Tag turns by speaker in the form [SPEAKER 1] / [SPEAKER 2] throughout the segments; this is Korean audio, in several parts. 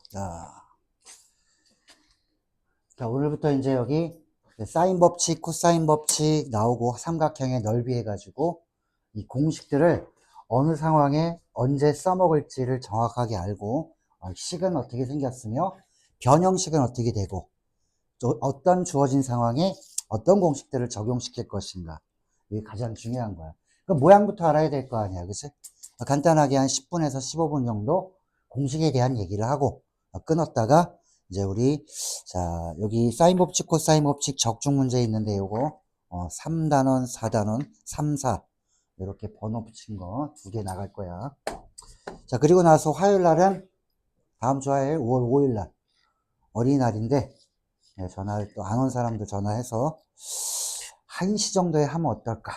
[SPEAKER 1] 자, 오늘부터 이제 여기 사인 법칙, 코사인 법칙 나오고 삼각형의 넓이 해가지고 이 공식들을 어느 상황에 언제 써먹을지를 정확하게 알고 식은 어떻게 생겼으며 변형식은 어떻게 되고 또 어떤 주어진 상황에 어떤 공식들을 적용시킬 것인가. 이게 가장 중요한 거야. 그 모양부터 알아야 될 거 아니야. 그치? 간단하게 한 10분에서 15분 정도 공식에 대한 얘기를 하고 끊었다가 이제 우리 자 여기 사인 법칙, 코사인 법칙 적중 문제 있는데 요거 3단원, 4단원, 3, 4 이렇게 번호 붙인 거 2개 나갈 거야. 자 그리고 나서 화요일 날은 다음 주 화요일 5월 5일 날 어린이날인데 전화를 또 안 온 사람들 전화해서 1시 정도에 하면 어떨까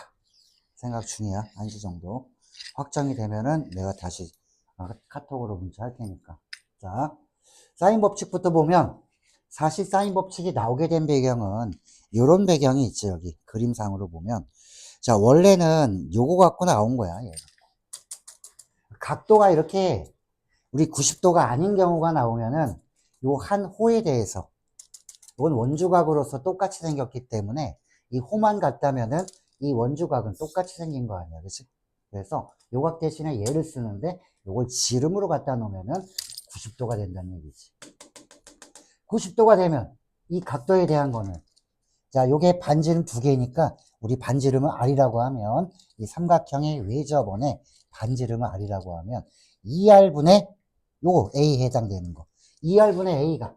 [SPEAKER 1] 생각 중이야. 1시 정도 확정이 되면은 내가 다시 카톡으로 문자할 테니까. 자 사인 법칙부터 보면 사실 사인 법칙이 나오게 된 배경은 이런 배경이 있죠. 여기 그림상으로 보면 자 원래는 요거 갖고 나온 거야. 얘가. 각도가 이렇게 우리 90도가 아닌 경우가 나오면은 요 한 호에 대해서 이건 원주각으로서 똑같이 생겼기 때문에 이 호만 같다면은 이 원주각은 똑같이 생긴 거 아니야. 그치? 그래서 요각 대신에 얘를 쓰는데 요걸 지름으로 갖다 놓으면은 90도가 된다는 얘기지. 90도가 되면 이 각도에 대한 거는 자 요게 반지름 2개니까 우리 반지름을 R이라고 하면 이 삼각형의 외접원의 반지름을 R이라고 하면 2R분의 요거 A에 해당되는 거 2R분의 A가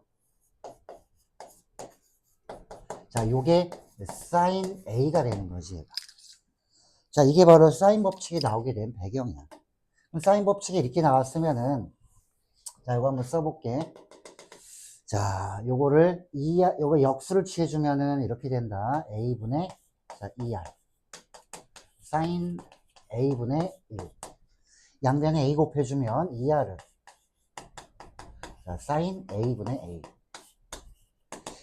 [SPEAKER 1] 자 요게 사인 A가 되는 거지 얘가. 자 이게 바로 사인 법칙이 나오게 된 배경이야. 그럼 사인 법칙이 이렇게 나왔으면은 자 이거 한번 써볼게. 자 요거를 요거 역수를 취해주면은 이렇게 된다. A분의 자 2R 사인 A분의 1 양변에 A 곱해주면 2R을 자 사인 A분의 A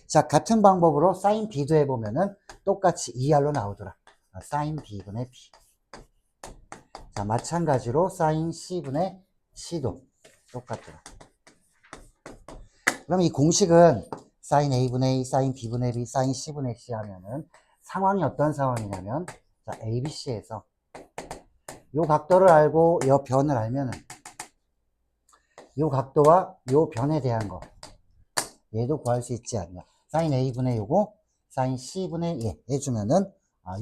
[SPEAKER 1] 자 같은 방법으로 사인 B도 해보면은 똑같이 2R로 나오더라. 사인 B분의 B 자 마찬가지로 사인 C분의 C도 똑같더라. 그럼 이 공식은 사인 A분의 A, 사인 B분의 B, 사인 C분의 C 하면은 상황이 어떤 상황이냐면 자 ABC에서 요 각도를 알고 요 변을 알면은 요 각도와 요 변에 대한 거 얘도 구할 수 있지 않나. 사인 A분의 요거 사인 C분의 얘 해주면은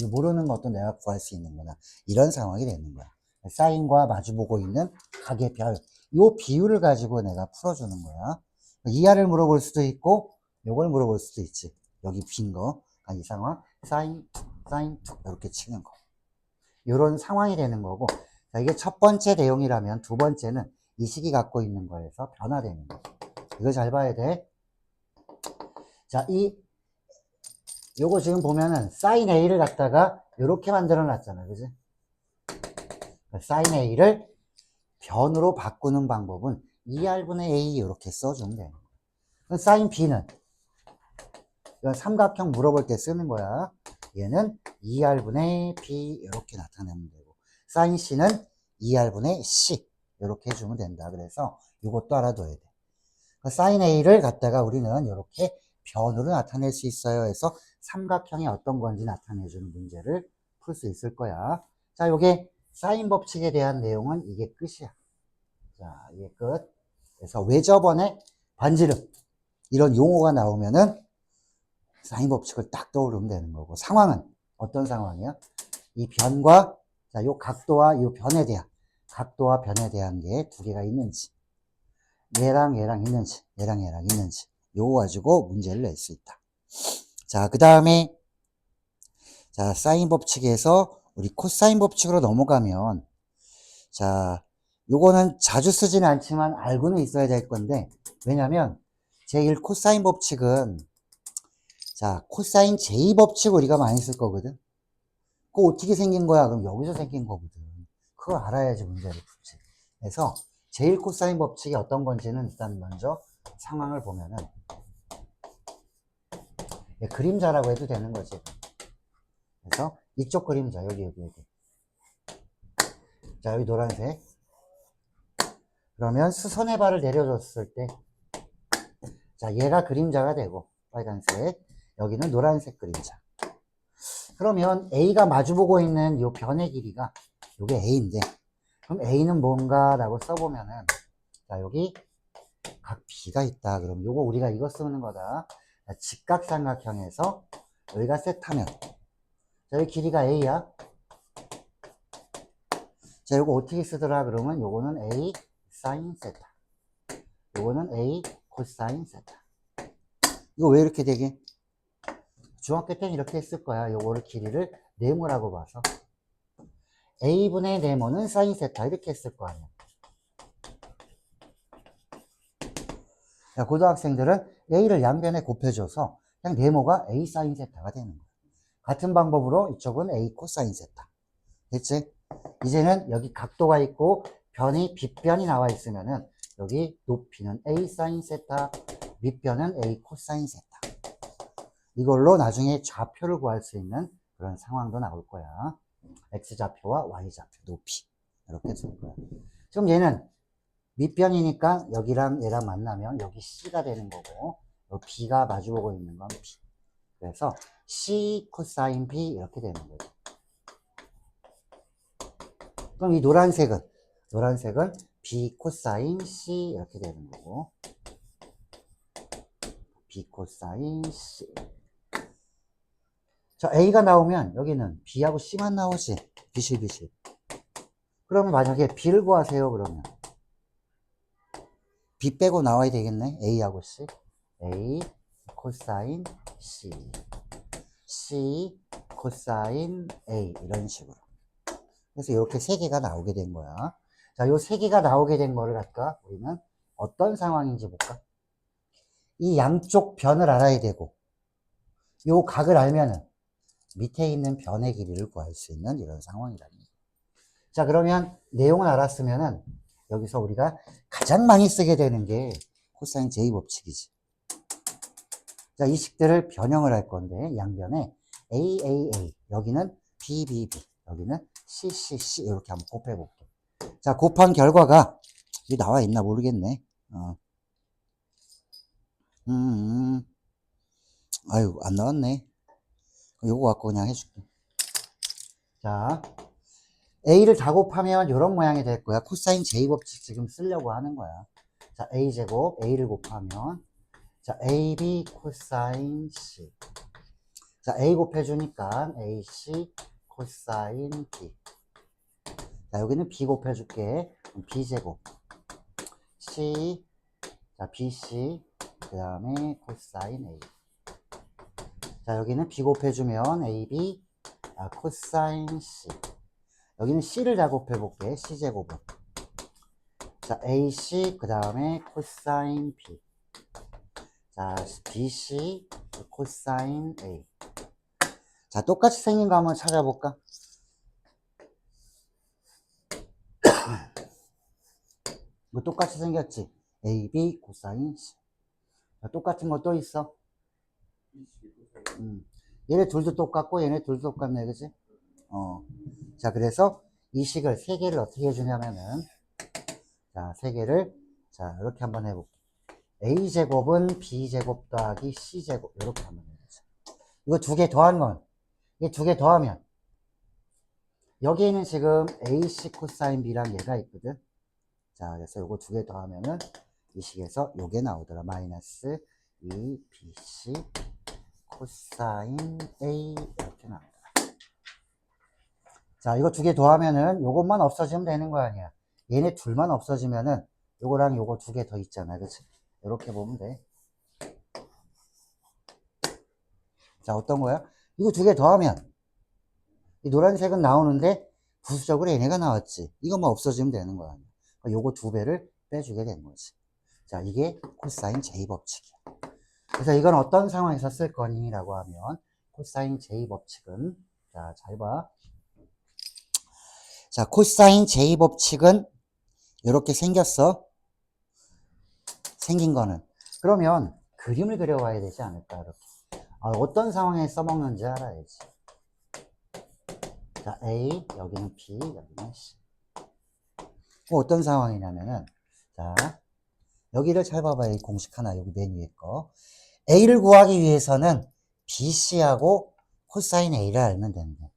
[SPEAKER 1] 이 모르는 것도 내가 구할 수 있는구나. 이런 상황이 되는 거야. 사인과 마주보고 있는 각의 별. 요 비율을 가지고 내가 풀어주는 거야. 이하를 물어볼 수도 있고 요걸 물어볼 수도 있지. 여기 빈 거. 이 상황 사인 툭 이렇게 치는 거. 요런 상황이 되는 거고 자, 이게 첫 번째 내용이라면 두 번째는 이 식이 갖고 있는 거에서 변화되는 거. 이거 잘 봐야 돼. 자, 요거 지금 보면은 사인 A를 갖다가 요렇게 만들어 놨잖아. 그지? 사인 A를 변으로 바꾸는 방법은 2R분의 A 이렇게 써주면 돼요. 사인 B는 이건 삼각형 물어볼 때 쓰는 거야. 얘는 2R분의 B 이렇게 나타내면 되고 사인 C는 2R분의 C 이렇게 해주면 된다. 그래서 이것도 알아둬야 돼. 사인 A를 갖다가 우리는 이렇게 변으로 나타낼 수 있어요. 해서 삼각형이 어떤 건지 나타내주는 문제를 풀 수 있을 거야. 자, 요게 사인 법칙에 대한 내용은 이게 끝이야. 자, 이게 끝. 그래서 외접원의 반지름 이런 용어가 나오면은 사인 법칙을 딱 떠오르면 되는 거고 상황은 어떤 상황이야? 이 변과 자, 요 각도와 요 변에 대한 각도와 변에 대한 게 2개가 있는지 얘랑 있는지 얘랑 있는지 요거 가지고 문제를 낼 수 있다. 자, 그 다음에 자 사인 법칙에서 우리 코사인 법칙으로 넘어가면 자 요거는 자주 쓰지는 않지만 알고는 있어야 될 건데 왜냐면 제1 코사인 법칙은 자 코사인 제2 법칙 우리가 많이 쓸 거거든. 그거 어떻게 생긴 거야? 그럼 여기서 생긴 거거든. 그걸 알아야지 문제를 풀지. 그래서 제1 코사인 법칙이 어떤 건지는 일단 먼저 상황을 보면은 그림자라고 해도 되는 거지. 그래서 이쪽 그림자 여기. 자 여기 노란색. 그러면 수선의 발을 내려줬을 때 자, 얘가 그림자가 되고, 빨간색. 여기는 노란색 그림자. 그러면 A가 마주보고 있는 이 변의 길이가, 요게 A인데, 그럼 A는 뭔가라고 써보면은, 자, 여기 각 B가 있다. 그럼 요거 우리가 이거 쓰는 거다. 자, 직각삼각형에서 여기가 세타면, 자, 여기 길이가 A야. 자, 요거 어떻게 쓰더라? 그러면 요거는 A 사인 세타. 요거는 A 코사인 세타. 이거 왜 이렇게 되게? 중학교 때는 이렇게 했을 거야. 요거를 길이를 네모라고 봐서. A분의 네모는 사인 세타. 이렇게 했을 거 아니야. 자, 고등학생들은 A를 양변에 곱해줘서 그냥 네모가 A 사인 세타가 되는 거야. 같은 방법으로 이쪽은 A 코사인 세타. 됐지? 이제는 여기 각도가 있고 변이 빗변이 나와 있으면은 여기 높이는 A 사인 세타, 밑변은 A 코사인 세타. 이걸로 나중에 좌표를 구할 수 있는 그런 상황도 나올 거야. X좌표와 Y좌표 높이. 이렇게 쓸 거야. 지금 얘는 밑변이니까 여기랑 얘랑 만나면 여기 C가 되는 거고, 여기 B가 마주보고 있는 건 B. 그래서 C 코사인 B 이렇게 되는 거죠. 그럼 이 노란색은 B 코사인 C 이렇게 되는 거고, B 코사인 C. 자, A가 나오면 여기는 B하고 C만 나오지. 비실비실. 그러면 만약에 B를 구하세요. 그러면 B 빼고 나와야 되겠네. A하고 C. A 코사인 C. C 코사인 A 이런 식으로. 그래서 이렇게 세 개가 나오게 된 거야. 자, 요 세 개가 나오게 된 거를 갖다 우리는 어떤 상황인지 볼까? 이 양쪽 변을 알아야 되고, 요 각을 알면은 밑에 있는 변의 길이를 구할 수 있는 이런 상황이라는 거예요. 자, 그러면 내용을 알았으면은 여기서 우리가 가장 많이 쓰게 되는 게 코사인 제이 법칙이지. 자, 이 식들을 변형을 할 건데 양변에 AAA, 여기는 BBB, 여기는 CCC 이렇게 한번 곱해 볼게. 자, 곱한 결과가 여기 나와 있나 모르겠네. 아유, 안 나왔네. 요거 갖고 그냥 해줄게. 자, A를 다 곱하면 이런 모양이 될 거야. 코사인 J 법칙 지금 쓰려고 하는 거야. 자, A제곱, A를 곱하면, 자, AB 코사인 C. 자, A 곱해주니까 AC 코사인 B. 자, 여기는 B 곱해줄게. B제곱. C, 자, BC, 그 다음에 코사인 A. 자, 여기는 B 곱해주면 AB, 코사인 C. 여기는 C를 다 곱해볼게. C제곱은. 자, AC, 그 다음에 코사인 B. 자, BC, 코사인 A. 자, 똑같이 생긴 거 한번 찾아볼까? 이거 똑같이 생겼지? AB, 코사인 C. 자, 똑같은 거 또 있어? 얘네 둘도 똑같고, 얘네 둘도 똑같네, 그치? 자, 그래서 이 식을 세 개를 어떻게 해주냐면은, 자, 세 개를, 자, 이렇게 한번 해볼게. A제곱은 B제곱 더하기 C제곱, 이렇게 한번 해보자. 이거 두 개 더한 건, 이 두 개 더하면, 여기에는 지금 AC 코사인 B랑 얘가 있거든. 자, 그래서 요거 두 개 더하면은, 이 식에서 요게 나오더라. 마이너스 2BC 코사인 A, 이렇게 나오더라. 자, 이거 두 개 더하면은 요것만 없어지면 되는 거 아니야. 얘네 둘만 없어지면은 요거랑 요거 두 개 더 있잖아. 그치? 이렇게 보면 돼. 자, 어떤 거야? 이거 두 개 더하면 이 노란색은 나오는데 부수적으로 얘네가 나왔지. 이것만 없어지면 되는 거야. 그러니까 요거 두 배를 빼주게 되는 거지. 자, 이게 코사인 J 법칙이야. 그래서 이건 어떤 상황에서 쓸 거니? 라고 하면 코사인 J 법칙은, 자, 잘 봐. 자, 코사인 J 법칙은 이렇게 생겼어. 생긴 거는. 그러면 그림을 그려와야 되지 않을까, 이렇게. 어떤 상황에 써먹는지 알아야지. 자, A, 여기는 B, 여기는 C. 어떤 상황이냐면은, 자, 여기를 잘 봐봐요. 이 공식 하나, 여기 맨 위에 거. A를 구하기 위해서는 BC하고 코사인 A를 알면 된대.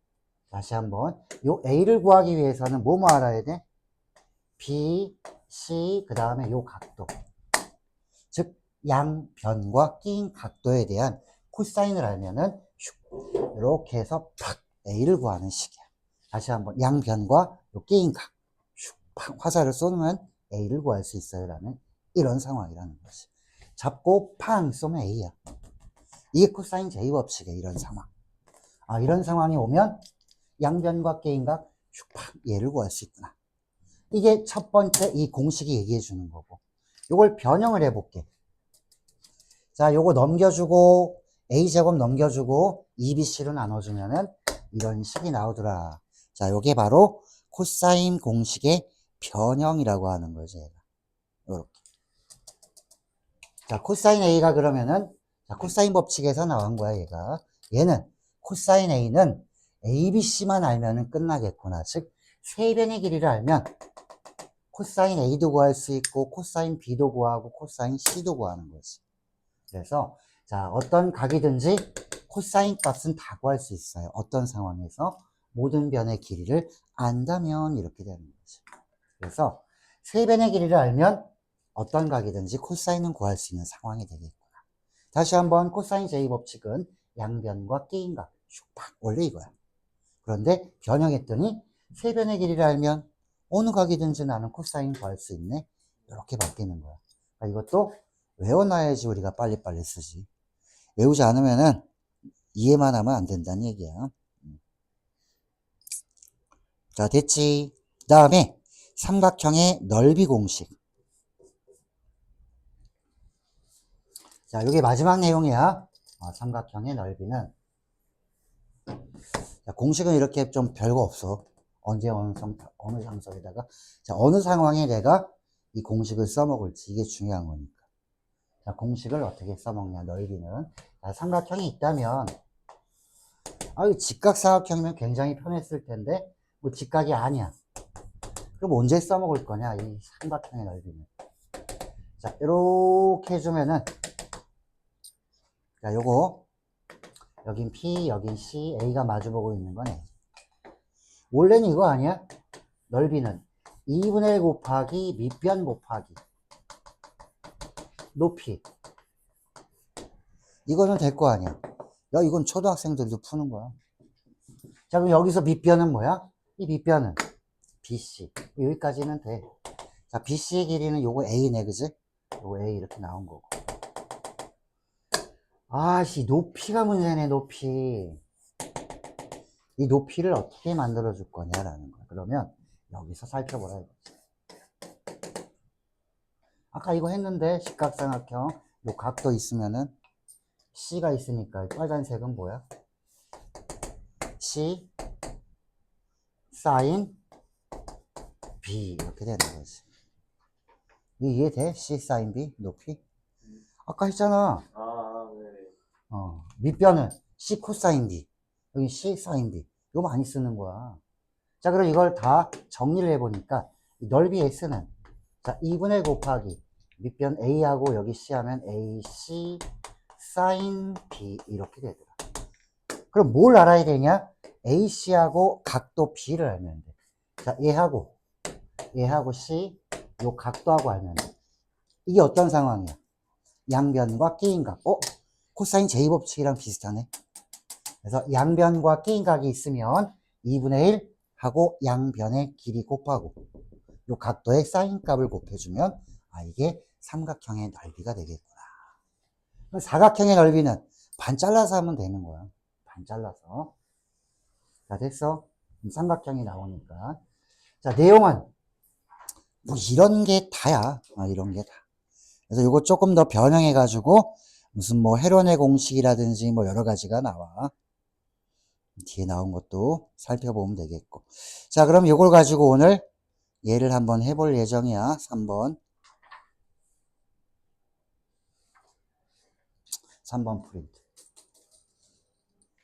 [SPEAKER 1] 다시 한번. 요 A를 구하기 위해서는 뭐 알아야 돼? B, C, 그 다음에 요 각도. 즉, 양변과 끼인 각도에 대한 코사인을 알면은 이렇게 해서 팍 A를 구하는 식이야. 다시 한번 양변과 요 끼인 각. 팍 화살을 쏘면 A를 구할 수 있어요. 라는 이런 상황이라는 거지. 잡고 팡 쏘면 A야. 이게 코사인 제이법칙이야. 이런 상황. 이런 상황이 오면 양변과 끼인 각 팍 얘를 구할 수 있구나. 이게 첫 번째 이 공식이 얘기해 주는 거고. 요걸 변형을 해볼게. 자, 요거 넘겨주고 A제곱 넘겨주고 2BC로 나눠주면은 이런 식이 나오더라. 자, 요게 바로 코사인 공식의 변형이라고 하는 거죠. 얘가. 요렇게. 자, 코사인 A가 그러면은 자, 코사인 법칙에서 나온 거야, 얘가. 얘는 코사인 A는 ABC만 알면은 끝나겠구나. 즉, 세 변의 길이를 알면 코사인 A도 구할 수 있고 코사인 B도 구하고 코사인 C도 구하는 거지. 그래서 자, 어떤 각이든지 코사인 값은 다 구할 수 있어요. 어떤 상황에서 모든 변의 길이를 안다면 이렇게 되는 거지. 그래서 세 변의 길이를 알면 어떤 각이든지 코사인은 구할 수 있는 상황이 되겠구나. 다시 한번 코사인 제이법칙은 양변과 끼인 각. 슉팍 원래 이거야. 그런데 변형했더니 세 변의 길이를 알면 어느 각이든지 나는 코사인 구할 수 있네. 이렇게 바뀌는 거야. 그러니까 이것도 외워놔야지 우리가 빨리빨리 쓰지. 외우지 않으면은 이해만 하면 안 된다는 얘기야. 자, 됐지. 그 다음에 삼각형의 넓이 공식. 자, 이게 마지막 내용이야. 삼각형의 넓이는. 자, 공식은 이렇게 좀 별거 없어. 언제 어느 상황에다가. 자, 어느 상황에 내가 이 공식을 써먹을지 이게 중요한 거니까. 자, 공식을 어떻게 써먹냐, 넓이는. 자, 삼각형이 있다면, 직각삼각형이면 굉장히 편했을 텐데, 뭐 직각이 아니야. 그럼 언제 써먹을 거냐, 이 삼각형의 넓이는. 자, 이렇게 해주면은, 자, 요거, 여긴 P, 여긴 C, A가 마주보고 있는 거네. 원래는 이거 아니야? 넓이는 2분의 1 곱하기 밑변 곱하기 높이. 이거는 될 거 아니야. 야, 이건 초등학생들도 푸는 거야. 자, 그럼 여기서 밑변은 뭐야? 이 밑변은 BC. 여기까지는 돼. 자, BC의 길이는 요거 A네, 그지? 요거 A 이렇게 나온 거고. 높이가 문제네, 높이. 이 높이를 어떻게 만들어 줄 거냐라는 거야. 그러면 여기서 살펴보라 이거지. 아까 이거 했는데 직각삼각형 요 각도 있으면은 C가 있으니까 빨간색은 뭐야? C 사인 B 이렇게 되는 거지. 이해돼? C 사인 B 높이? 아까 했잖아.
[SPEAKER 2] 네.
[SPEAKER 1] 밑변은 C 코사인 B, 여기 C 사인 B. 이거 많이 쓰는 거야. 자, 그럼 이걸 다 정리를 해보니까 넓이 S는 자 2분의 곱하기 밑변 A하고 여기 C 하면 AC 사인 B 이렇게 되더라. 그럼 뭘 알아야 되냐? AC하고 각도 B를 알면 돼. 자, 얘하고 C 요 각도하고 알면 돼. 이게 어떤 상황이야? 양변과 끼인 각. 코사인 제이법칙이랑 비슷하네. 그래서 양변과 끼인 각이 있으면 2분의 1 하고 양변의 길이 곱하고 요 각도의 사인 값을 곱해주면 이게 삼각형의 넓이가 되겠구나. 사각형의 넓이는 반 잘라서 하면 되는 거야. 반 잘라서. 자, 됐어. 삼각형이 나오니까. 자, 내용은 뭐 이런 게 다야. 이런 게 다. 그래서 이거 조금 더 변형해 가지고 무슨 뭐 헤론의 공식이라든지 뭐 여러 가지가 나와. 뒤에 나온 것도 살펴보면 되겠고. 자, 그럼 이걸 가지고 오늘 예를 한번 해볼 예정이야. 3번 프린트.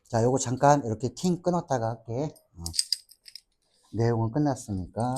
[SPEAKER 1] 자, 요거 잠깐 이렇게 팅 끊었다가 할게. 내용은 끝났으니까.